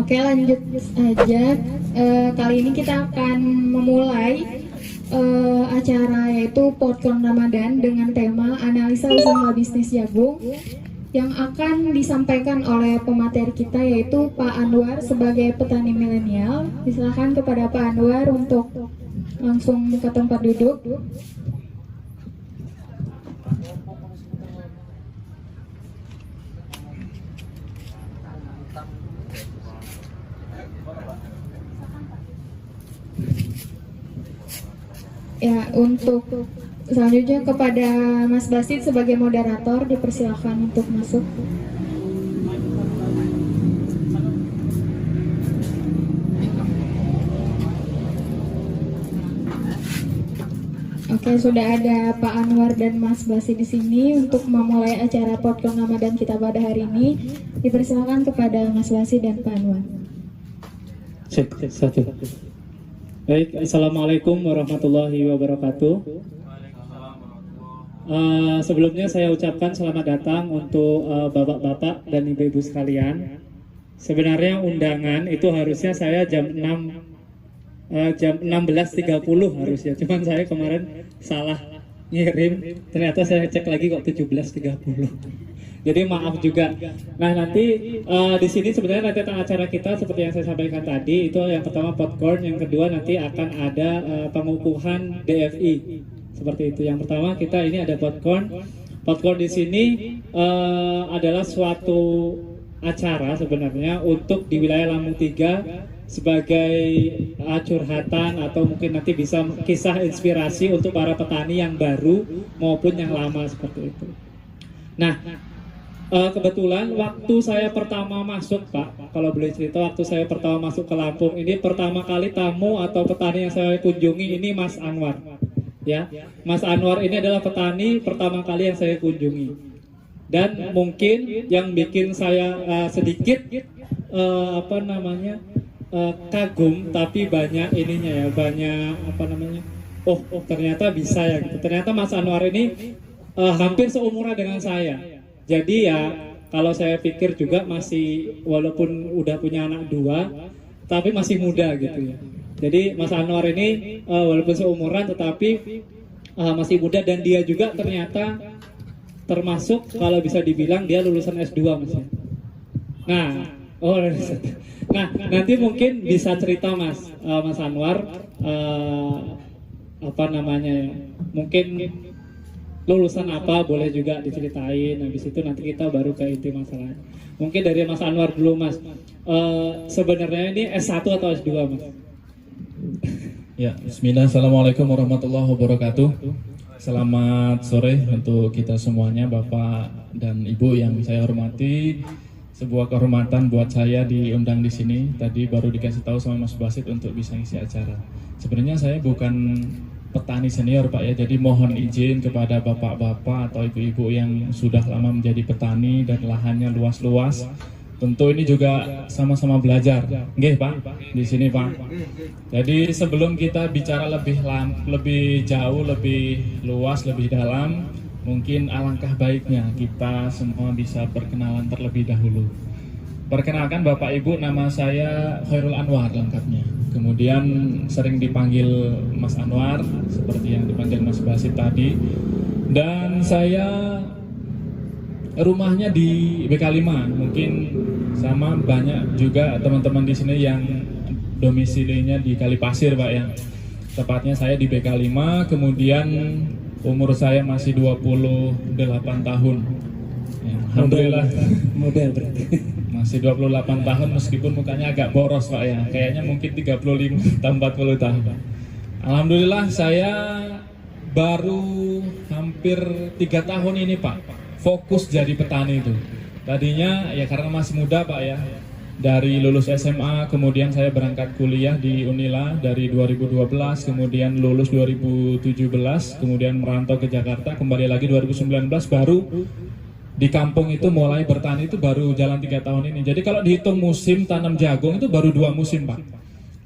Oke, lanjut aja. Kali ini kita akan memulai acara yaitu Podcast Ramadan dengan tema analisa usaha bisnis jagung yang akan disampaikan oleh pemateri kita yaitu Pak Anwar sebagai petani milenial. Silakan kepada Pak Anwar untuk langsung ke tempat duduk. Ya, untuk selanjutnya kepada Mas Basit sebagai moderator dipersilakan untuk masuk. Oke, sudah ada Pak Anwar dan Mas Basit di sini untuk memulai acara Podcast Ramadan kita pada hari ini. Dipersilakan kepada Mas Basit dan Pak Anwar. Satu. Baik, Assalamualaikum warahmatullahi wabarakatuh. Sebelumnya saya ucapkan selamat datang untuk bapak-bapak dan ibu-ibu sekalian. Sebenarnya undangan itu harusnya saya jam 16.30 harusnya. Cuman saya kemarin salah ngirim, ternyata saya cek lagi kok 17.30. Jadi maaf juga. Nah, nanti di sini sebenarnya nanti acara kita seperti yang saya sampaikan tadi, itu yang pertama popcorn, yang kedua nanti akan ada pengukuhan DFI. Seperti itu. Yang pertama kita ini ada popcorn. Popcorn di sini adalah suatu acara sebenarnya untuk di wilayah Lampung 3 sebagai curhatan atau mungkin nanti bisa kisah inspirasi untuk para petani yang baru maupun yang lama seperti itu. Nah, kebetulan waktu saya pertama masuk, Pak, kalau boleh cerita, waktu saya pertama masuk ke Lampung ini, pertama kali tamu atau petani yang saya kunjungi ini Mas Anwar. Ya, Mas Anwar ini adalah petani pertama kali yang saya kunjungi. Dan mungkin yang bikin saya sedikit kagum, tapi banyak ininya ya, banyak oh ternyata bisa ya gitu. Ternyata Mas Anwar ini hampir seumuran dengan saya. Jadi ya kalau saya pikir juga masih, walaupun udah punya anak 2, tapi masih muda gitu ya. Jadi Mas Anwar ini walaupun seumuran tetapi masih muda, dan dia juga ternyata termasuk kalau bisa dibilang dia lulusan S2 Mas. Nah, nanti mungkin bisa cerita Mas Anwar mungkin lulusan apa, boleh juga diceritain. Habis itu nanti kita baru ke inti masalahnya. Mungkin dari Mas Anwar dulu Mas. Sebenarnya ini S1 atau S2 Mas? Ya, bismillah, assalamualaikum warahmatullahi wabarakatuh. Selamat sore untuk kita semuanya, Bapak dan Ibu yang saya hormati. Sebuah kehormatan buat saya diundang di sini. Tadi baru dikasih tahu sama Mas Basit untuk bisa ngisi acara. Sebenarnya saya bukan petani senior Pak ya, jadi mohon izin kepada bapak-bapak atau ibu-ibu yang sudah lama menjadi petani dan lahannya luas-luas. Tentu ini juga sama-sama belajar, nggih Pak, di sini Pak. Jadi sebelum kita bicara lebih jauh, lebih luas, lebih dalam, mungkin alangkah baiknya kita semua bisa perkenalan terlebih dahulu. Perkenalkan Bapak Ibu, nama saya Khairul Anwar lengkapnya. Kemudian sering dipanggil Mas Anwar, seperti yang dipanggil Mas Basit tadi. Dan saya rumahnya di BK5, mungkin sama banyak juga teman-teman di sini yang domisilinya di Kalipasir Pak ya. Tepatnya saya di BK5, kemudian umur saya masih 28 tahun. Ya, alhamdulillah. Model berarti. Masih 28 tahun meskipun mukanya agak boros Pak ya. Kayaknya mungkin 35 atau 40 tahun Pak. Alhamdulillah saya baru hampir 3 tahun ini Pak fokus jadi petani itu. Tadinya ya karena masih muda Pak ya. Dari lulus SMA kemudian saya berangkat kuliah di Unila dari 2012, kemudian lulus 2017, kemudian merantau ke Jakarta, kembali lagi 2019, baru di kampung itu mulai bertani itu baru jalan 3 tahun ini. Jadi kalau dihitung musim tanam jagung itu baru 2 musim Pak,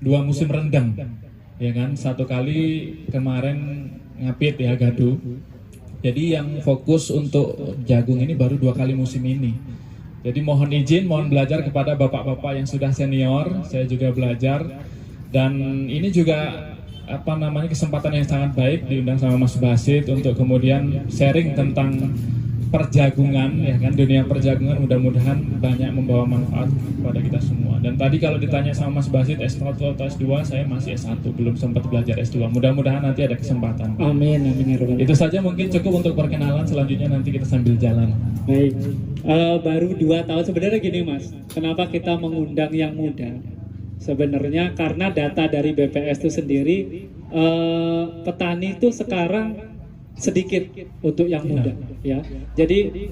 2 musim rendang, ya kan. 1 kali kemarin ngapit ya gadu. Jadi yang fokus untuk jagung ini baru 2 kali musim ini. Jadi mohon izin, mohon belajar kepada bapak-bapak yang sudah senior. Saya juga belajar, dan ini juga kesempatan yang sangat baik diundang sama Mas Basit untuk kemudian sharing tentang perjagungan, ya kan, dunia perjagungan. Mudah-mudahan banyak membawa manfaat kepada kita semua. Dan tadi kalau ditanya sama Mas Basit S1 atau S2, saya masih S1, belum sempat belajar S2. Mudah-mudahan nanti ada kesempatan. Amin, amin ya Rabbal. Itu saja mungkin cukup untuk perkenalan, selanjutnya nanti kita sambil jalan. Baik, baru 2 tahun sebenarnya gini Mas, kenapa kita mengundang yang muda? Sebenarnya karena data dari BPS itu sendiri, petani itu sekarang sedikit untuk yang muda, ya. Jadi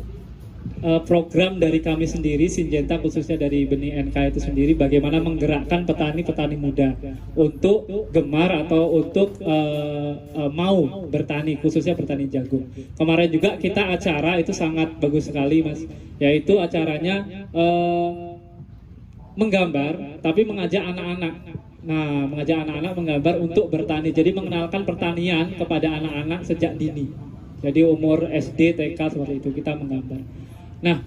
program dari kami sendiri, Syngenta khususnya dari Benih NK itu sendiri, bagaimana menggerakkan petani-petani muda untuk gemar atau untuk mau bertani, khususnya bertani jagung. Kemarin juga kita acara itu sangat bagus sekali Mas, yaitu acaranya menggambar tapi mengajak anak-anak. Nah, mengajak anak-anak menggambar untuk bertani. Jadi mengenalkan pertanian kepada anak-anak sejak dini. Jadi umur SD, TK seperti itu kita menggambar. Nah,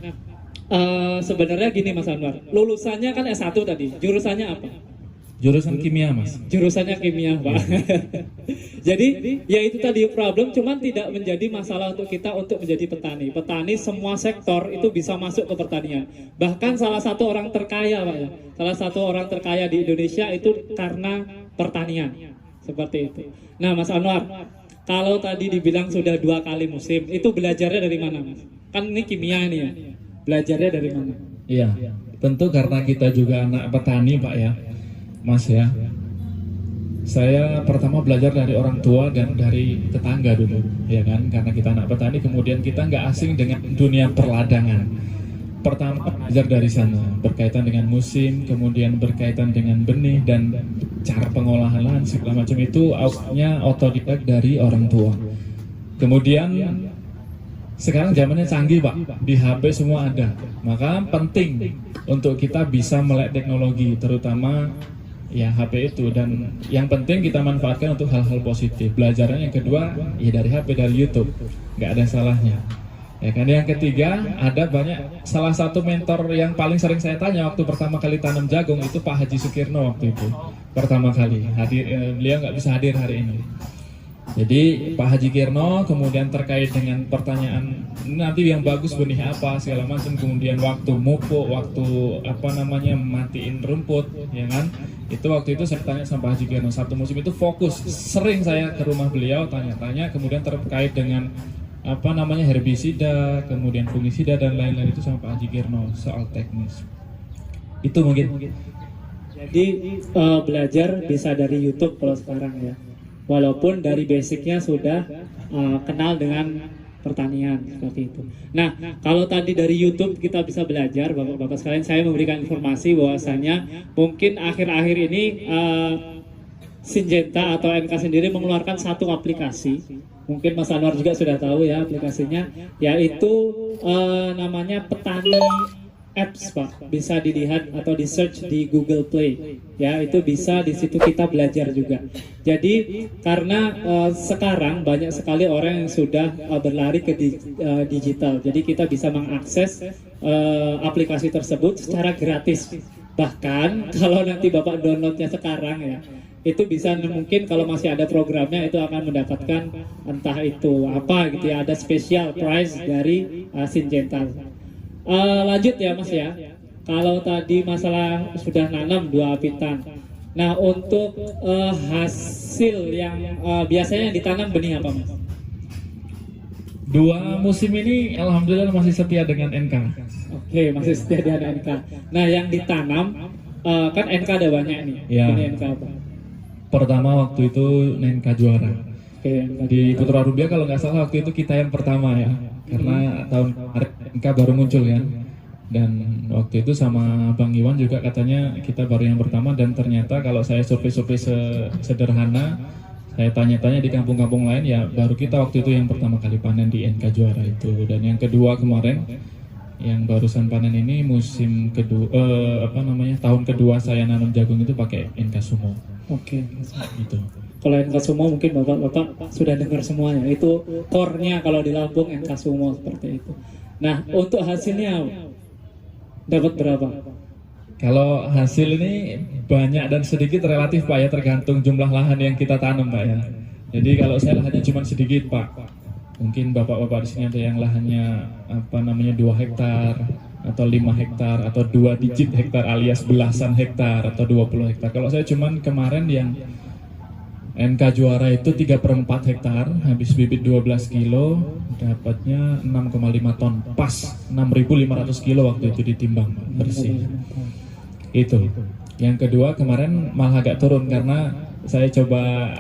sebenarnya gini Mas Anwar, lulusannya kan S1 tadi, jurusannya apa? Jurusan kimia Mas. Jurusannya kimia Pak. Jadi ya itu tadi problem, cuman tidak menjadi masalah untuk kita untuk menjadi petani. Petani semua sektor itu bisa masuk ke pertanian. Bahkan salah satu orang terkaya Pak ya, salah satu orang terkaya di Indonesia itu karena pertanian. Seperti itu. Nah Mas Anwar, kalau tadi dibilang sudah 2 kali musim, itu belajarnya dari mana Mas? Kan ini kimia nih ya, belajarnya dari mana? Iya, tentu karena kita juga anak petani Pak ya, Mas ya. Saya pertama belajar dari orang tua dan dari tetangga dulu, ya kan? Karena kita anak petani, kemudian kita nggak asing dengan dunia perladangan. Pertama belajar dari sana, berkaitan dengan musim, kemudian berkaitan dengan benih dan cara pengolahan lahan segala macam itu awalnya otodidak dari orang tua. Kemudian sekarang zamannya canggih Pak, di HP semua ada. Maka penting untuk kita bisa melek teknologi, terutama ya HP itu, dan yang penting kita manfaatkan untuk hal-hal positif. Belajarnya yang kedua ya dari HP, dari YouTube, nggak ada salahnya, ya kan. Yang ketiga ada banyak, salah satu mentor yang paling sering saya tanya waktu pertama kali tanam jagung itu Pak Haji Sukirno waktu itu pertama kali hadir. Beliau nggak bisa hadir hari ini. Jadi Pak Haji Kirno, kemudian terkait dengan pertanyaan nanti yang bagus benih apa segala macam, kemudian waktu mupuk, waktu matiin rumput, ya kan? Itu waktu itu saya tanya sama Pak Haji Kirno, satu musim itu fokus. Sering saya ke rumah beliau tanya-tanya, kemudian terkait dengan herbisida, kemudian fungisida dan lain-lain itu sama Pak Haji Kirno soal teknis. Itu mungkin. Jadi belajar bisa dari YouTube kalau sekarang ya. Walaupun dari basicnya sudah kenal dengan pertanian seperti itu. Nah, kalau tadi dari YouTube kita bisa belajar, bapak-bapak sekalian, saya memberikan informasi bahwasanya mungkin akhir-akhir ini Syngenta atau NK sendiri mengeluarkan satu aplikasi. Mungkin Mas Anwar juga sudah tahu ya aplikasinya, yaitu namanya Petani Apps Pak, bisa dilihat atau di search di Google Play ya, itu bisa di situ kita belajar juga. Jadi karena sekarang banyak sekali orang yang sudah berlari ke digital, jadi kita bisa mengakses aplikasi tersebut secara gratis. Bahkan kalau nanti Bapak downloadnya sekarang ya, itu bisa mungkin kalau masih ada programnya itu akan mendapatkan entah itu apa gitu ya, ada special price dari Syngenta. Lanjut ya Mas ya, kalau tadi masalah sudah nanam 2 apitan. Nah untuk hasil yang biasanya ditanam benih apa Mas? 2 musim ini alhamdulillah masih setia dengan NK. Oke, masih setia dengan NK. Nah yang ditanam kan NK ada banyak nih ya. Benih NK apa? Pertama waktu itu NK juara. Oke, di Putra Rubia kalau nggak salah waktu itu kita yang pertama ya, karena tahun kemarin NK baru muncul ya, dan waktu itu sama Bang Iwan juga katanya kita baru yang pertama, dan ternyata kalau saya survei-survei sederhana, saya tanya-tanya di kampung-kampung lain ya baru kita waktu itu yang pertama kali panen di NK juara itu. Dan yang kedua kemarin yang barusan panen ini musim kedua tahun kedua saya nanam jagung itu pakai NK Sumo. Oke, Itu. Kalau NK Sumo mungkin bapak-bapak sudah dengar semuanya. Itu core-nya kalau di Lampung NK Sumo seperti itu. Nah, untuk hasilnya Dapat berapa? Kalau hasil ini banyak dan sedikit relatif Pak ya, tergantung jumlah lahan yang kita tanam Pak ya. Jadi kalau saya lahannya cuma sedikit Pak, mungkin bapak-bapak di sini ada yang lahannya 2 hektar atau 5 hektar atau 2 digit hektar alias belasan hektar atau 20 hektar. Kalau saya cuman kemarin yang NK juara itu 3/4 hektar, habis bibit 12 kilo, dapatnya 6,5 ton, pas 6.500 kilo waktu itu ditimbang bersih. Itu. Yang kedua kemarin malah agak turun karena saya coba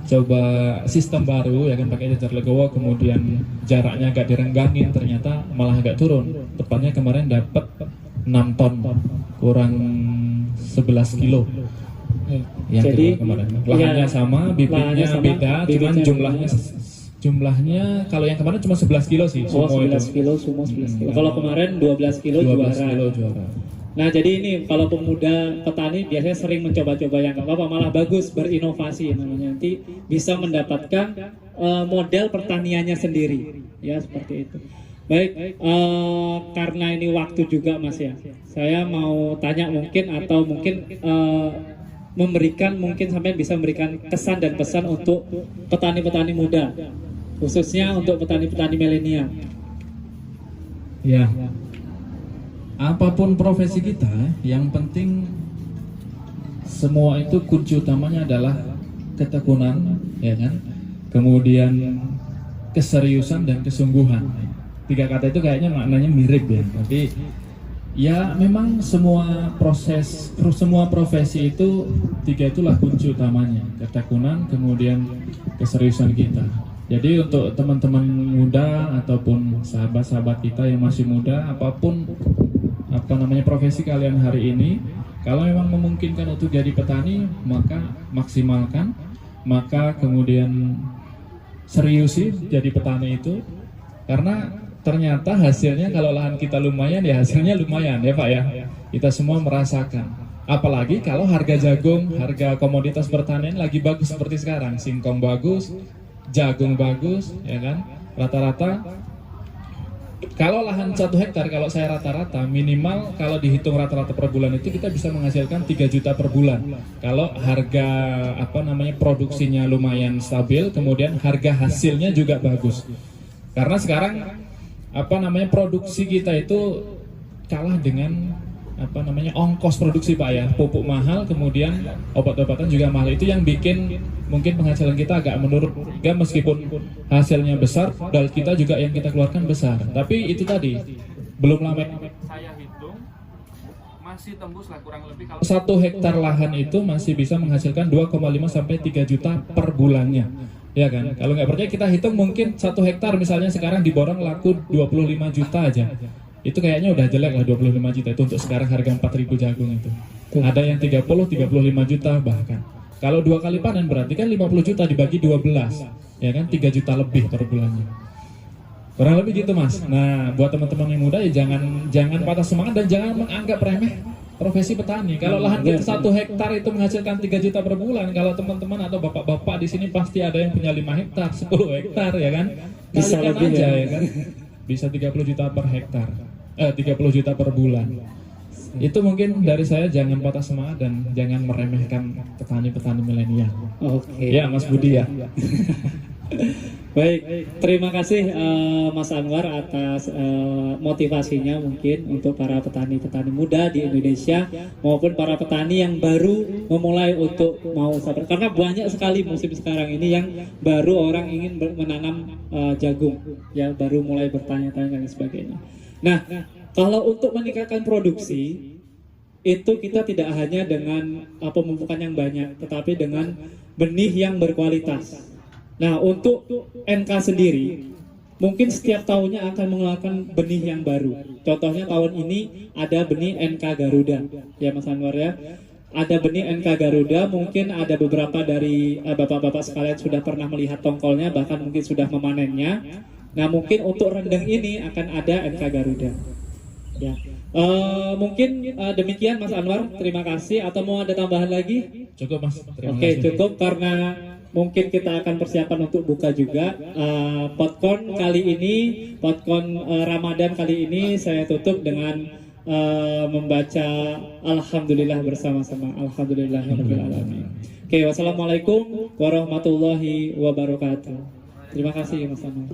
coba sistem baru ya kan, pakai cacar legowo, kemudian jaraknya agak direnggangin, ternyata malah agak turun. Tepatnya kemarin dapat 6 ton kurang 11 kilo. Yang Jadi kedua kemarin lahannya ya, sama, bibitnya sama, beda, cuman jumlahnya kalau yang kemarin cuma 11 kilo sih. Oh, Sumo 11 itu. kilo, semua 11 kilo. Kalau kemarin 12 kilo 12 juara. kilo juara. Nah, jadi ini kalau pemuda petani biasanya sering mencoba-coba yang nggak apa-apa, malah bagus, berinovasi namanya. Nanti bisa mendapatkan model pertaniannya sendiri, ya seperti itu. Baik, karena ini waktu juga Mas ya, saya mau tanya mungkin atau mungkin memberikan, mungkin sampai bisa memberikan kesan dan pesan untuk petani-petani muda, khususnya untuk petani-petani milenial. Ya. Apapun profesi kita, yang penting semua itu kunci utamanya adalah ketekunan, ya kan? Kemudian keseriusan dan kesungguhan. 3 kata itu kayaknya maknanya mirip ya, tapi ya memang semua profesi itu 3 itulah kunci utamanya, ketekunan, kemudian keseriusan kita. Jadi untuk teman-teman muda ataupun sahabat-sahabat kita yang masih muda, apapun profesi kalian hari ini, kalau memang memungkinkan untuk jadi petani, maka maksimalkan, maka kemudian seriusi jadi petani itu, karena ternyata hasilnya kalau lahan kita lumayan ya hasilnya lumayan ya Pak ya, kita semua merasakan. Apalagi kalau harga jagung, harga komoditas pertanian lagi bagus seperti sekarang, singkong bagus, jagung bagus, ya kan, rata-rata kalau lahan 1 hektar, kalau saya rata-rata minimal kalau dihitung rata-rata per bulan itu kita bisa menghasilkan 3 juta per bulan. Kalau harga produksinya lumayan stabil, kemudian harga hasilnya juga bagus. Karena sekarang produksi kita itu kalah dengan ongkos produksi Pak ya, pupuk mahal, kemudian obat-obatan juga mahal. Itu yang bikin mungkin penghasilan kita agak menurun. Ya, meskipun hasilnya besar, modal kita juga yang kita keluarkan besar. Tapi itu tadi belum lama saya hitung masih tembus lah kurang lebih, kalau 1 hektar lahan itu masih bisa menghasilkan 2,5 sampai 3 juta per bulannya. Ya kan? Kalau nggak percaya kita hitung, mungkin 1 hektar misalnya sekarang di Borong laku 25 juta aja. Itu kayaknya udah jelek lah 25 juta itu untuk sekarang harga 4.000 jagung itu. Ada yang 30-35 juta bahkan. Kalau 2 kali panen berarti kan 50 juta dibagi 12. Ya kan 3 juta lebih per bulannya. Kurang lebih gitu Mas. Nah, buat teman-teman yang muda ya jangan patah semangat dan jangan menganggap remeh profesi petani. Kalau lahan kita 1 hektar itu menghasilkan 3 juta per bulan, kalau teman-teman atau bapak-bapak di sini pasti ada yang punya 5 hektar, 10 hektar ya kan. Bisa Kalikan lebih aja ya. ya kan. Bisa 30 juta per hektar. 30 juta per bulan. Itu mungkin dari saya, jangan patah semangat dan jangan meremehkan petani-petani milenial. Oke. Ya Mas Budi ya. Baik, terima kasih Mas Anwar atas motivasinya mungkin untuk para petani-petani muda di Indonesia maupun para petani yang baru memulai untuk mau sabar. Karena banyak sekali musim sekarang ini yang baru orang ingin menanam jagung, ya baru mulai bertanya-tanya dan sebagainya. Nah, kalau untuk meningkatkan produksi itu kita tidak hanya dengan pemupukan yang banyak, tetapi dengan benih yang berkualitas. Nah, untuk NK sendiri, mungkin setiap tahunnya akan mengeluarkan benih yang baru. Contohnya tahun ini ada benih NK Garuda, ya Mas Anwar ya. Ada benih NK Garuda, mungkin ada beberapa dari bapak-bapak sekalian sudah pernah melihat tongkolnya, bahkan mungkin sudah memanennya. Nah, mungkin untuk rendeng ini akan ada NK Garuda. Ya, mungkin demikian Mas Anwar. Terima kasih. Atau mau ada tambahan lagi? Cukup Mas. Terima Oke, kasih. cukup karena mungkin kita akan persiapan untuk buka juga. Podcon kali ini, podcon Ramadan kali ini saya tutup dengan membaca Alhamdulillah bersama-sama. Alhamdulillahirabbil alamin. Oke, wassalamualaikum warahmatullahi wabarakatuh. Terima kasih Mas Anwar.